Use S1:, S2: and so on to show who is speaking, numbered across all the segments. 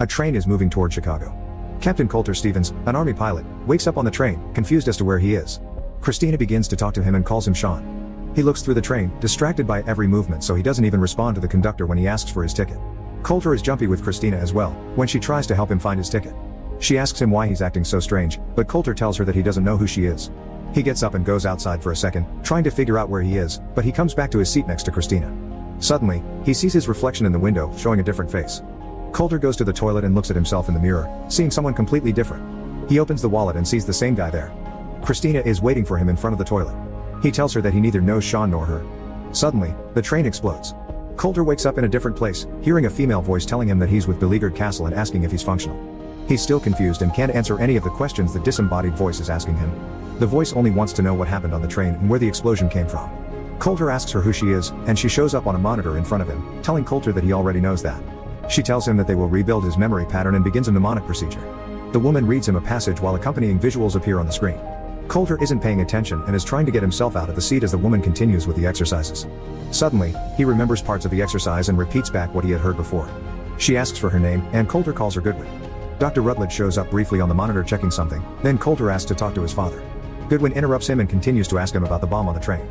S1: A train is moving toward Chicago. Captain Coulter Stevens, an army pilot, wakes up on the train, confused as to where he is. Christina begins to talk to him and calls him Sean. He looks through the train, distracted by every movement, so he doesn't even respond to the conductor when he asks for his ticket. Coulter is jumpy with Christina as well, when she tries to help him find his ticket. She asks him why he's acting so strange, but Coulter tells her that he doesn't know who she is. He gets up and goes outside for a second, trying to figure out where he is, but he comes back to his seat next to Christina. Suddenly, he sees his reflection in the window, showing a different face. Coulter goes to the toilet and looks at himself in the mirror, seeing someone completely different. He opens the wallet and sees the same guy there. Christina is waiting for him in front of the toilet. He tells her that he neither knows Sean nor her. Suddenly, the train explodes. Coulter wakes up in a different place, hearing a female voice telling him that he's with Beleaguered Castle and asking if he's functional. He's still confused and can't answer any of the questions the disembodied voice is asking him. The voice only wants to know what happened on the train and where the explosion came from. Coulter asks her who she is, and she shows up on a monitor in front of him, telling Coulter that he already knows that. She tells him that they will rebuild his memory pattern and begins a mnemonic procedure. The woman reads him a passage while accompanying visuals appear on the screen. Coulter isn't paying attention and is trying to get himself out of the seat as the woman continues with the exercises. Suddenly, he remembers parts of the exercise and repeats back what he had heard before. She asks for her name, and Coulter calls her Goodwin. Dr. Rutledge shows up briefly on the monitor checking something, then Coulter asks to talk to his father. Goodwin interrupts him and continues to ask him about the bomb on the train.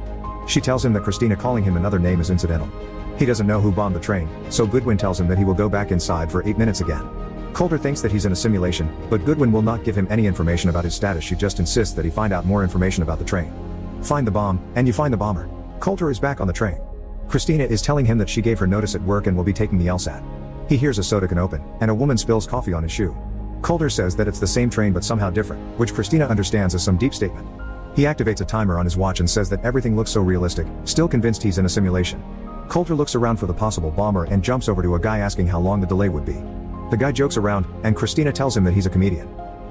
S1: She tells him that Christina calling him another name is incidental. He doesn't know who bombed the train, so Goodwin tells him that he will go back inside for 8 minutes again. Coulter thinks that he's in a simulation, but Goodwin will not give him any information about his status. She just insists that he find out more information about the train. Find the bomb, and you find the bomber. Coulter is back on the train. Christina is telling him that she gave her notice at work and will be taking the LSAT. He hears a soda can open, and a woman spills coffee on his shoe. Coulter says that it's the same train but somehow different, which Christina understands as some deep statement. He activates a timer on his watch and says that everything looks so realistic, still convinced he's in a simulation. Coulter looks around for the possible bomber and jumps over to a guy asking how long the delay would be. The guy jokes around, and Christina tells him that he's a comedian.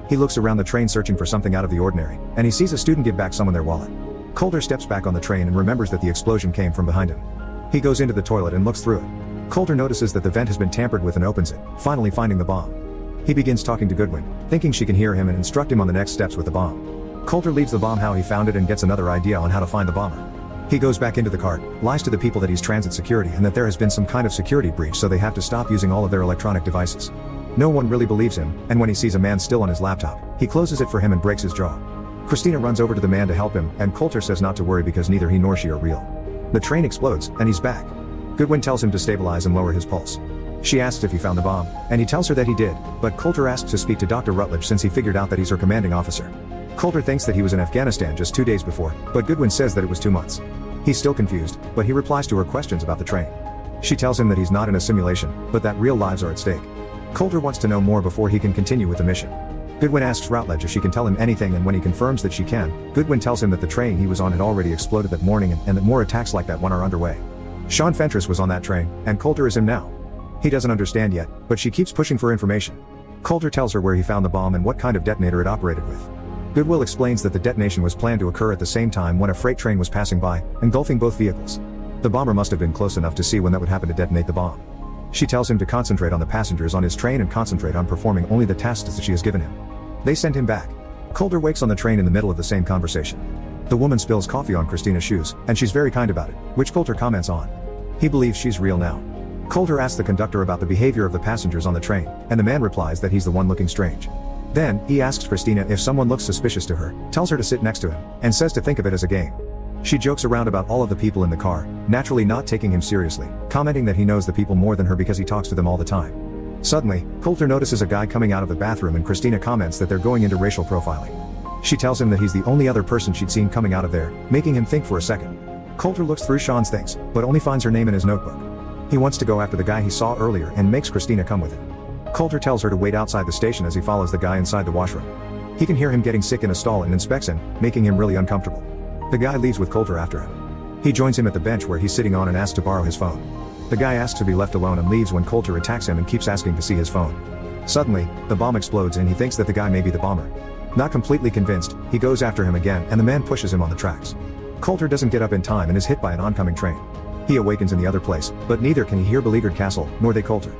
S1: He looks around the train searching for something out of the ordinary, and he sees a student give back someone their wallet. Coulter steps back on the train and remembers that the explosion came from behind him. He goes into the toilet and looks through it. Coulter notices that the vent has been tampered with and opens it, finally finding the bomb. He begins talking to Goodwin, thinking she can hear him and instruct him on the next steps with the bomb. Coulter leaves the bomb how he found it and gets another idea on how to find the bomber. He goes back into the car, lies to the people that he's transit security and that there has been some kind of security breach, so they have to stop using all of their electronic devices. No one really believes him, and when he sees a man still on his laptop, he closes it for him and breaks his jaw. Christina runs over to the man to help him, and Coulter says not to worry because neither he nor she are real. The train explodes, and he's back. Goodwin tells him to stabilize and lower his pulse. She asks if he found the bomb, and he tells her that he did, but Coulter asks to speak to Dr. Rutledge since he figured out that he's her commanding officer. Coulter thinks that he was in Afghanistan just 2 days before, but Goodwin says that it was 2 months. He's still confused, but he replies to her questions about the train. She tells him that he's not in a simulation, but that real lives are at stake. Coulter wants to know more before he can continue with the mission. Goodwin asks Rutledge if she can tell him anything, and when he confirms that she can, Goodwin tells him that the train he was on had already exploded that morning and that more attacks like that one are underway. Sean Fentress was on that train, and Coulter is him now. He doesn't understand yet, but she keeps pushing for information. Coulter tells her where he found the bomb and what kind of detonator it operated with. Goodwill explains that the detonation was planned to occur at the same time when a freight train was passing by, engulfing both vehicles. The bomber must have been close enough to see when that would happen to detonate the bomb. She tells him to concentrate on the passengers on his train and concentrate on performing only the tasks that she has given him. They send him back. Coulter wakes on the train in the middle of the same conversation. The woman spills coffee on Christina's shoes, and she's very kind about it, which Coulter comments on. He believes she's real now. Coulter asks the conductor about the behavior of the passengers on the train, and the man replies that he's the one looking strange. Then, he asks Christina if someone looks suspicious to her, tells her to sit next to him, and says to think of it as a game. She jokes around about all of the people in the car, naturally not taking him seriously, commenting that he knows the people more than her because he talks to them all the time. Suddenly, Coulter notices a guy coming out of the bathroom, and Christina comments that they're going into racial profiling. She tells him that he's the only other person she'd seen coming out of there, making him think for a second. Coulter looks through Sean's things, but only finds her name in his notebook. He wants to go after the guy he saw earlier and makes Christina come with him. Coulter tells her to wait outside the station as he follows the guy inside the washroom. He can hear him getting sick in a stall and inspects him, making him really uncomfortable. The guy leaves with Coulter after him. He joins him at the bench where he's sitting on and asks to borrow his phone. The guy asks to be left alone and leaves when Coulter attacks him and keeps asking to see his phone. Suddenly, the bomb explodes and he thinks that the guy may be the bomber. Not completely convinced, he goes after him again and the man pushes him on the tracks. Coulter doesn't get up in time and is hit by an oncoming train. He awakens in the other place, but neither can he hear Beleaguered Castle, nor they Coulter.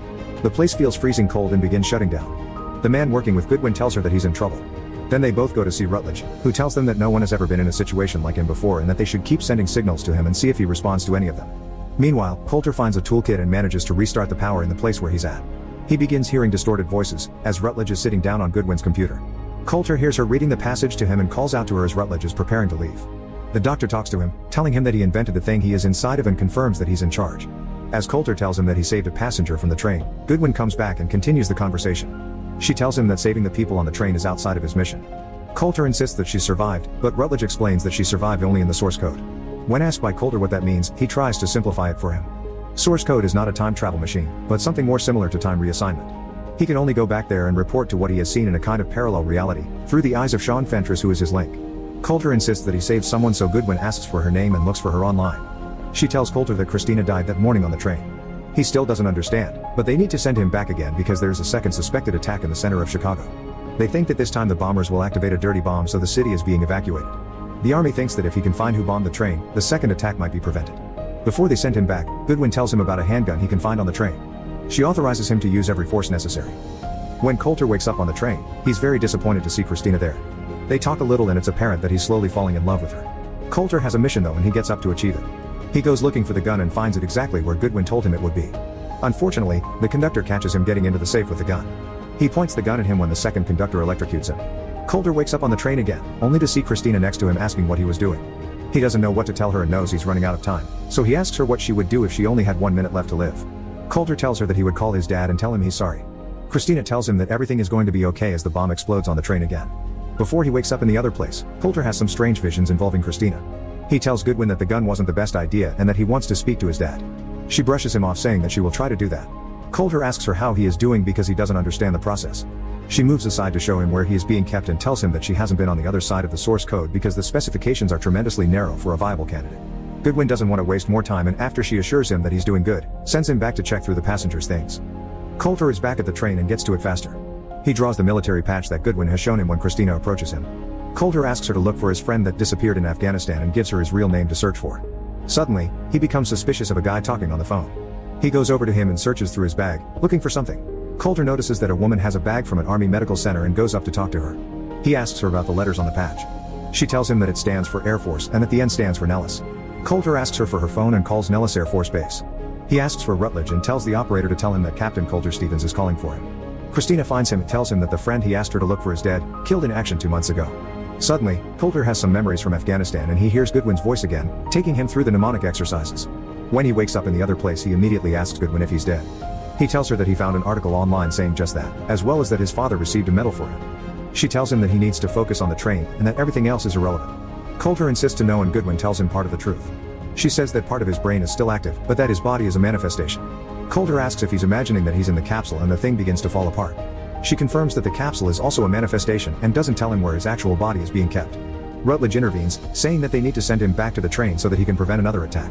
S1: The place feels freezing cold and begins shutting down. The man working with Goodwin tells her that he's in trouble. Then they both go to see Rutledge, who tells them that no one has ever been in a situation like him before and that they should keep sending signals to him and see if he responds to any of them. Meanwhile, Coulter finds a toolkit and manages to restart the power in the place where he's at. He begins hearing distorted voices, as Rutledge is sitting down on Goodwin's computer. Coulter hears her reading the passage to him and calls out to her as Rutledge is preparing to leave. The doctor talks to him, telling him that he invented the thing he is inside of and confirms that he's in charge. As Coulter tells him that he saved a passenger from the train, Goodwin comes back and continues the conversation. She tells him that saving the people on the train is outside of his mission. Coulter insists that she survived, but Rutledge explains that she survived only in the source code. When asked by Coulter what that means, he tries to simplify it for him. Source code is not a time travel machine, but something more similar to time reassignment. He can only go back there and report to what he has seen in a kind of parallel reality, through the eyes of Sean Fentress, who is his link. Coulter insists that he saved someone, so Goodwin asks for her name and looks for her online. She tells Coulter that Christina died that morning on the train. He still doesn't understand, but they need to send him back again because there is a second suspected attack in the center of Chicago. They think that this time the bombers will activate a dirty bomb, so the city is being evacuated. The army thinks that if he can find who bombed the train, the second attack might be prevented. Before they send him back, Goodwin tells him about a handgun he can find on the train. She authorizes him to use every force necessary. When Coulter wakes up on the train, he's very disappointed to see Christina there. They talk a little and it's apparent that he's slowly falling in love with her. Coulter has a mission though, and he gets up to achieve it. He goes looking for the gun and finds it exactly where Goodwin told him it would be. Unfortunately, the conductor catches him getting into the safe with the gun. He points the gun at him when the second conductor electrocutes him. Coulter wakes up on the train again, only to see Christina next to him asking what he was doing. He doesn't know what to tell her and knows he's running out of time, so he asks her what she would do if she only had 1 minute left to live. Coulter tells her that he would call his dad and tell him he's sorry. Christina tells him that everything is going to be okay as the bomb explodes on the train again. Before he wakes up in the other place, Coulter has some strange visions involving Christina. He tells Goodwin that the gun wasn't the best idea and that he wants to speak to his dad. She brushes him off, saying that she will try to do that. Coulter asks her how he is doing because he doesn't understand the process. She moves aside to show him where he is being kept and tells him that she hasn't been on the other side of the source code because the specifications are tremendously narrow for a viable candidate. Goodwin doesn't want to waste more time, and after she assures him that he's doing good, sends him back to check through the passengers' things. Coulter is back at the train and gets to it faster. He draws the military patch that Goodwin has shown him when Christina approaches him. Coulter asks her to look for his friend that disappeared in Afghanistan and gives her his real name to search for. Suddenly, he becomes suspicious of a guy talking on the phone. He goes over to him and searches through his bag, looking for something. Coulter notices that a woman has a bag from an army medical center and goes up to talk to her. He asks her about the letters on the patch. She tells him that it stands for Air Force and that the N stands for Nellis. Coulter asks her for her phone and calls Nellis Air Force Base. He asks for Rutledge and tells the operator to tell him that Captain Coulter Stevens is calling for him. Christina finds him and tells him that the friend he asked her to look for is dead, killed in action 2 months ago. Suddenly, Coulter has some memories from Afghanistan and he hears Goodwin's voice again, taking him through the mnemonic exercises. When he wakes up in the other place, he immediately asks Goodwin if he's dead. He tells her that he found an article online saying just that, as well as that his father received a medal for him. She tells him that he needs to focus on the train and that everything else is irrelevant. Coulter insists to know, and Goodwin tells him part of the truth. She says that part of his brain is still active, but that his body is a manifestation. Coulter asks if he's imagining that he's in the capsule, and the thing begins to fall apart. She confirms that the capsule is also a manifestation and doesn't tell him where his actual body is being kept. Rutledge intervenes, saying that they need to send him back to the train so that he can prevent another attack.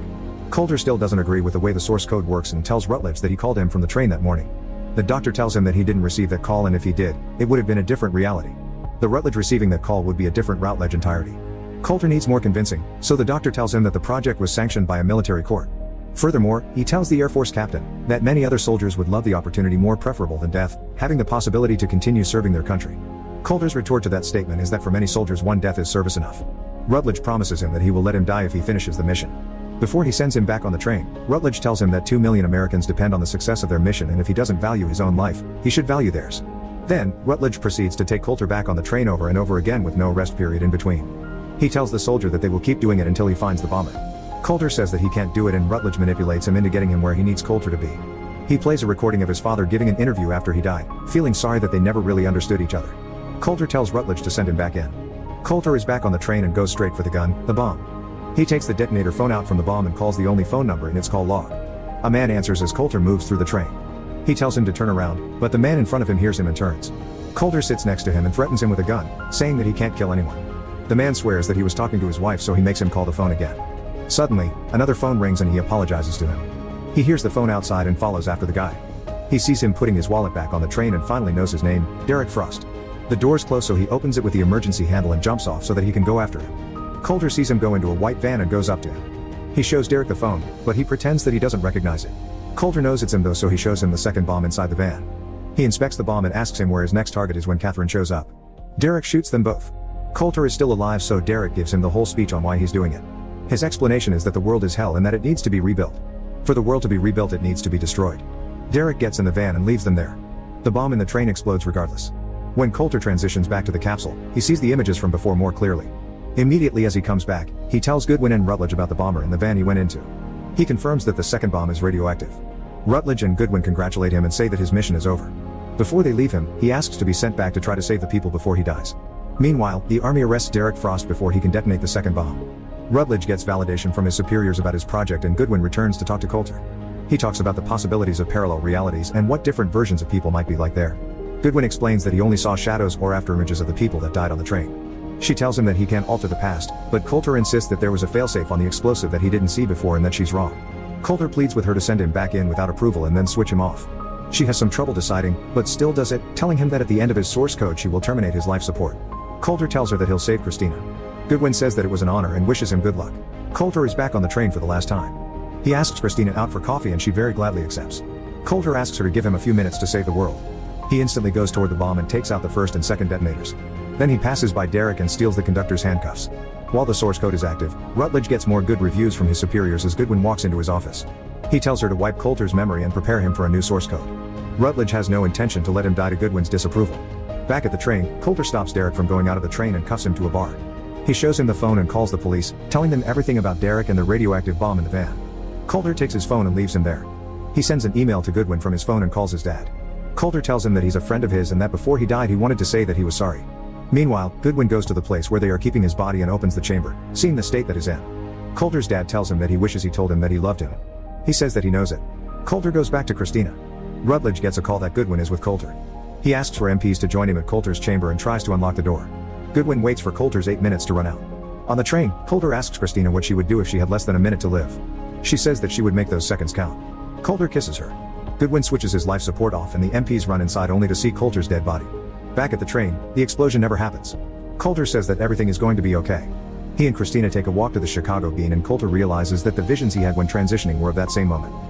S1: Coulter still doesn't agree with the way the source code works and tells Rutledge that he called him from the train that morning. The doctor tells him that he didn't receive that call, and if he did, it would have been a different reality. The Rutledge receiving that call would be a different Routledge entirety. Coulter needs more convincing, so the doctor tells him that the project was sanctioned by a military court. Furthermore, he tells the Air Force captain that many other soldiers would love the opportunity more preferable than death, having the possibility to continue serving their country. Coulter's retort to that statement is that for many soldiers one death is service enough. Rutledge promises him that he will let him die if he finishes the mission. Before he sends him back on the train, Rutledge tells him that 2 million Americans depend on the success of their mission, and if he doesn't value his own life, he should value theirs. Then, Rutledge proceeds to take Coulter back on the train over and over again with no rest period in between. He tells the soldier that they will keep doing it until he finds the bomber. Coulter says that he can't do it, and Rutledge manipulates him into getting him where he needs Coulter to be. He plays a recording of his father giving an interview after he died, feeling sorry that they never really understood each other. Coulter tells Rutledge to send him back in. Coulter is back on the train and goes straight for the gun, the bomb. He takes the detonator phone out from the bomb and calls the only phone number in its call log. A man answers as Coulter moves through the train. He tells him to turn around, but the man in front of him hears him and turns. Coulter sits next to him and threatens him with a gun, saying that he can't kill anyone. The man swears that he was talking to his wife, so he makes him call the phone again. Suddenly, another phone rings and he apologizes to him. He hears the phone outside and follows after the guy. He sees him putting his wallet back on the train and finally knows his name, Derek Frost. The doors close, so he opens it with the emergency handle and jumps off so that he can go after him. Coulter sees him go into a white van and goes up to him. He shows Derek the phone, but he pretends that he doesn't recognize it. Coulter knows it's him though, so he shows him the second bomb inside the van. He inspects the bomb and asks him where his next target is when Catherine shows up. Derek shoots them both. Coulter is still alive, so Derek gives him the whole speech on why he's doing it. His explanation is that the world is hell and that it needs to be rebuilt. For the world to be rebuilt, it needs to be destroyed. Derek gets in the van and leaves them there. The bomb in the train explodes regardless. When Coulter transitions back to the capsule, he sees the images from before more clearly. Immediately as he comes back, he tells Goodwin and Rutledge about the bomber in the van he went into. He confirms that the second bomb is radioactive. Rutledge and Goodwin congratulate him and say that his mission is over. Before they leave him, he asks to be sent back to try to save the people before he dies. Meanwhile, the army arrests Derek Frost before he can detonate the second bomb. Rutledge gets validation from his superiors about his project and Goodwin returns to talk to Coulter. He talks about the possibilities of parallel realities and what different versions of people might be like there. Goodwin explains that he only saw shadows or afterimages of the people that died on the train. She tells him that he can't alter the past, but Coulter insists that there was a failsafe on the explosive that he didn't see before and that she's wrong. Coulter pleads with her to send him back in without approval and then switch him off. She has some trouble deciding, but still does it, telling him that at the end of his source code she will terminate his life support. Coulter tells her that he'll save Christina. Goodwin says that it was an honor and wishes him good luck. Coulter is back on the train for the last time. He asks Christina out for coffee and she very gladly accepts. Coulter asks her to give him a few minutes to save the world. He instantly goes toward the bomb and takes out the first and second detonators. Then he passes by Derek and steals the conductor's handcuffs. While the source code is active, Rutledge gets more good reviews from his superiors as Goodwin walks into his office. He tells her to wipe Coulter's memory and prepare him for a new source code. Rutledge has no intention to let him die to Goodwin's disapproval. Back at the train, Coulter stops Derek from going out of the train and cuffs him to a bar. He shows him the phone and calls the police, telling them everything about Derek and the radioactive bomb in the van. Coulter takes his phone and leaves him there. He sends an email to Goodwin from his phone and calls his dad. Coulter tells him that he's a friend of his and that before he died he wanted to say that he was sorry. Meanwhile, Goodwin goes to the place where they are keeping his body and opens the chamber, seeing the state that is in. Coulter's dad tells him that he wishes he told him that he loved him. He says that he knows it. Coulter goes back to Christina. Rutledge gets a call that Goodwin is with Coulter. He asks for MPs to join him at Coulter's chamber and tries to unlock the door. Goodwin waits for Coulter's 8 minutes to run out. On the train, Coulter asks Christina what she would do if she had less than a minute to live. She says that she would make those seconds count. Coulter kisses her. Goodwin switches his life support off and the MPs run inside only to see Coulter's dead body. Back at the train, the explosion never happens. Coulter says that everything is going to be okay. He and Christina take a walk to the Chicago Bean and Coulter realizes that the visions he had when transitioning were of that same moment.